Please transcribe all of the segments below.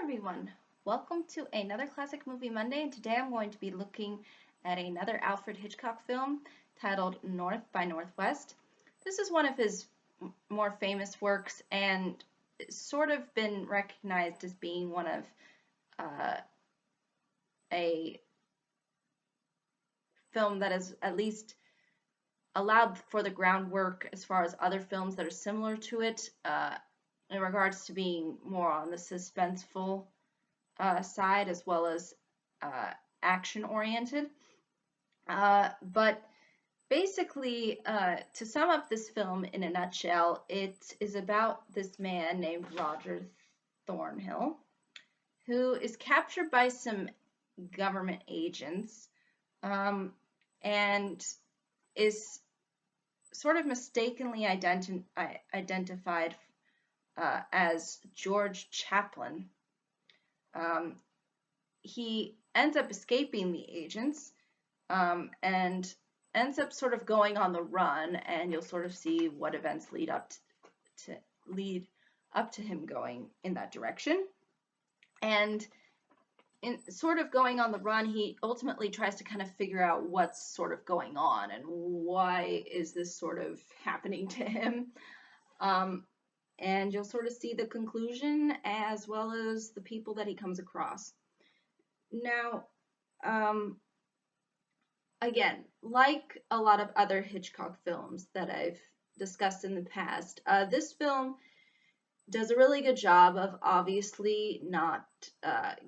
Everyone, welcome to another Classic Movie Monday, and today I'm going to be looking at another Alfred Hitchcock film titled North by Northwest. This is one of his more famous works and it's sort of been recognized as being one of a film that has at least allowed for the groundwork as far as other films that are similar to it in regards to being more on the suspenseful side as well as action oriented. But basically, to sum up this film in a nutshell, it is about this man named Roger Thornhill who is captured by some government agents and is sort of mistakenly identified as George Chaplin. He ends up escaping the agents and ends up sort of going on the run, and you'll sort of see what events lead up to him going in that direction. And in sort of going on the run, he ultimately tries to kind of figure out what's sort of going on and why is this sort of happening to him. And you'll sort of see the conclusion as well as the people that he comes across. Now, again, like a lot of other Hitchcock films that I've discussed in the past, this film does a really good job of obviously not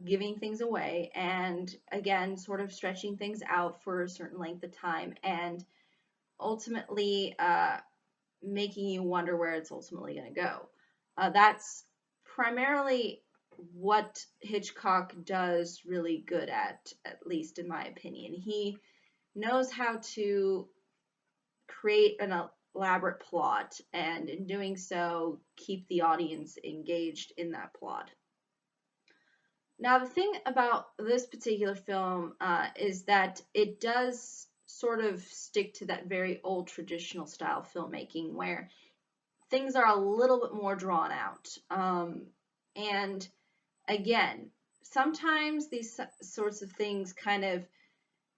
giving things away and, again, sort of stretching things out for a certain length of time and ultimately making you wonder where it's ultimately going to go. That's primarily what Hitchcock does really good at least in my opinion. He knows how to create an elaborate plot and in doing so keep the audience engaged in that plot. Now the thing about this particular film is that it does sort of stick to that very old traditional style filmmaking where things are a little bit more drawn out. And again, sometimes these sorts of things kind of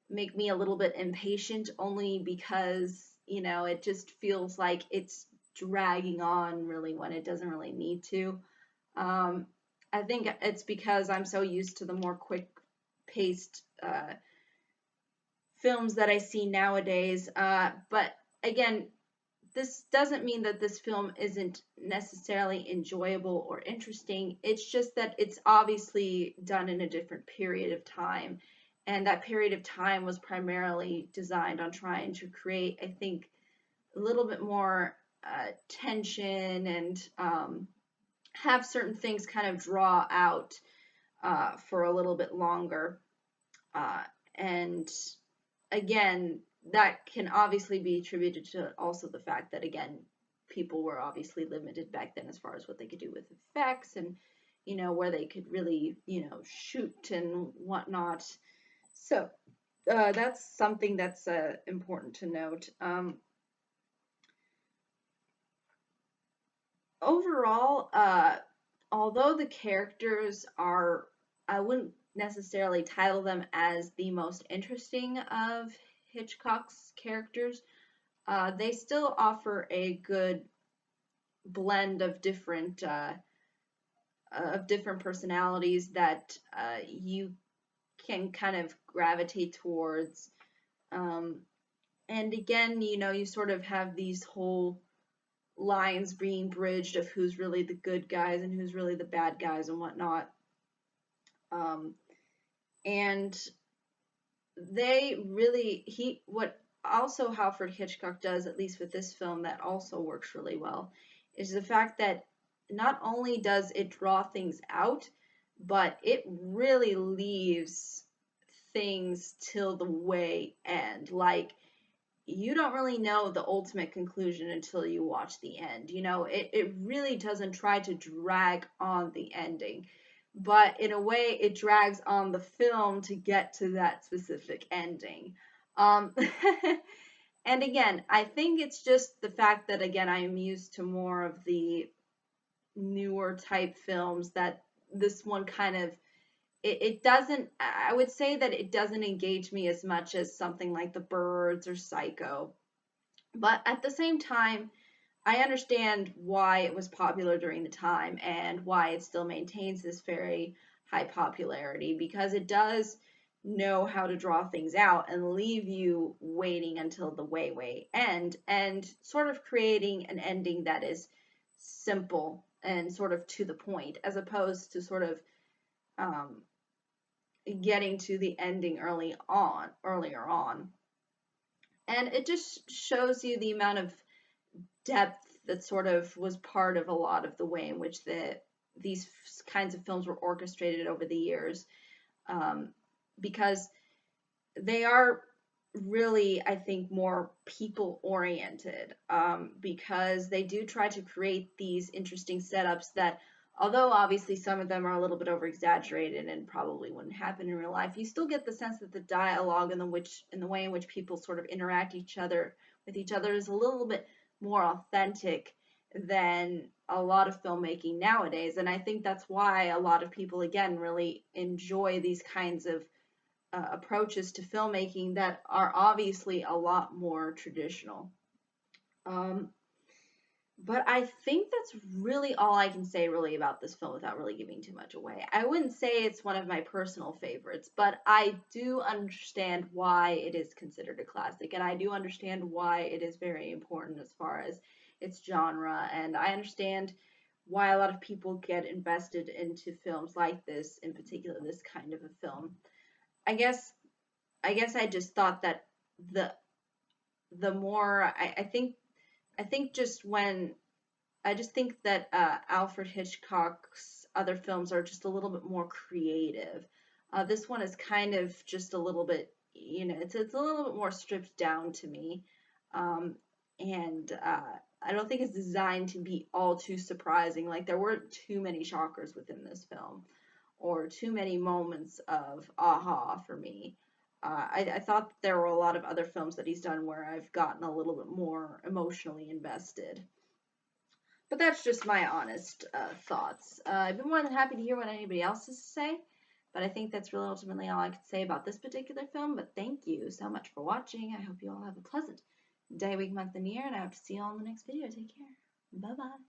make me a little bit impatient only because, it just feels like it's dragging on really when it doesn't really need to. I think it's because I'm so used to the more quick-paced films that I see nowadays. But again, this doesn't mean that this film isn't necessarily enjoyable or interesting. It's just that it's obviously done in a different period of time. And that period of time was primarily designed on trying to create, I think, a little bit more tension and have certain things kind of draw out for a little bit longer. And again, that can obviously be attributed to also the fact that, again, people were obviously limited back then as far as what they could do with effects and, where they could really, shoot and whatnot. So that's something that's important to note. Overall, although the characters are, I wouldn't necessarily title them as the most interesting of Hitchcock's characters, they still offer a good blend of different personalities that you can kind of gravitate towards. And again, you sort of have these whole lines being bridged of who's really the good guys and who's really the bad guys and whatnot. And they really, what also Alfred Hitchcock does, at least with this film, that also works really well, is the fact that not only does it draw things out, but it really leaves things till the way end. Like, you don't really know the ultimate conclusion until you watch the end. It really doesn't try to drag on the ending, but in a way it drags on the film to get to that specific ending. And again, I think it's just the fact that, again, I am used to more of the newer type films that this one kind of it doesn't, I would say that it doesn't engage me as much as something like The Birds or Psycho. But at the same time, I understand why it was popular during the time and why it still maintains this very high popularity, because it does know how to draw things out and leave you waiting until the way end, and sort of creating an ending that is simple and sort of to the point, as opposed to sort of um, getting to the ending earlier on. And it just shows you the amount of depth that sort of was part of a lot of the way in which these kinds of films were orchestrated over the years, um, because they are really, I think, more people oriented, because they do try to create these interesting setups that, although obviously some of them are a little bit over exaggerated and probably wouldn't happen in real life, you still get the sense that the dialogue and the way in which people sort of interact with each other is a little bit more authentic than a lot of filmmaking nowadays. And I think that's why a lot of people, again, really enjoy these kinds of approaches to filmmaking that are obviously a lot more traditional. Um, but I think that's really all I can say really about this film without really giving too much away. I wouldn't say it's one of my personal favorites, but I do understand why it is considered a classic, and I do understand why it is very important as far as its genre, and I understand why a lot of people get invested into films like this, in particular this kind of a film. I guess I guess I just thought that the the more I think just when I just think that Alfred Hitchcock's other films are just a little bit more creative. This one is kind of just a little bit, it's a little bit more stripped down to me, um, and I don't think it's designed to be all too surprising. Like there weren't too many shockers within this film, or too many moments of aha for me. I thought there were a lot of other films that he's done where I've gotten a little bit more emotionally invested. But that's just my honest thoughts. I'd be more than happy to hear what anybody else has to say. But I think that's really ultimately all I could say about this particular film. But thank you so much for watching. I hope you all have a pleasant day, week, month, and year. And I hope to see you all in the next video. Take care. Bye bye.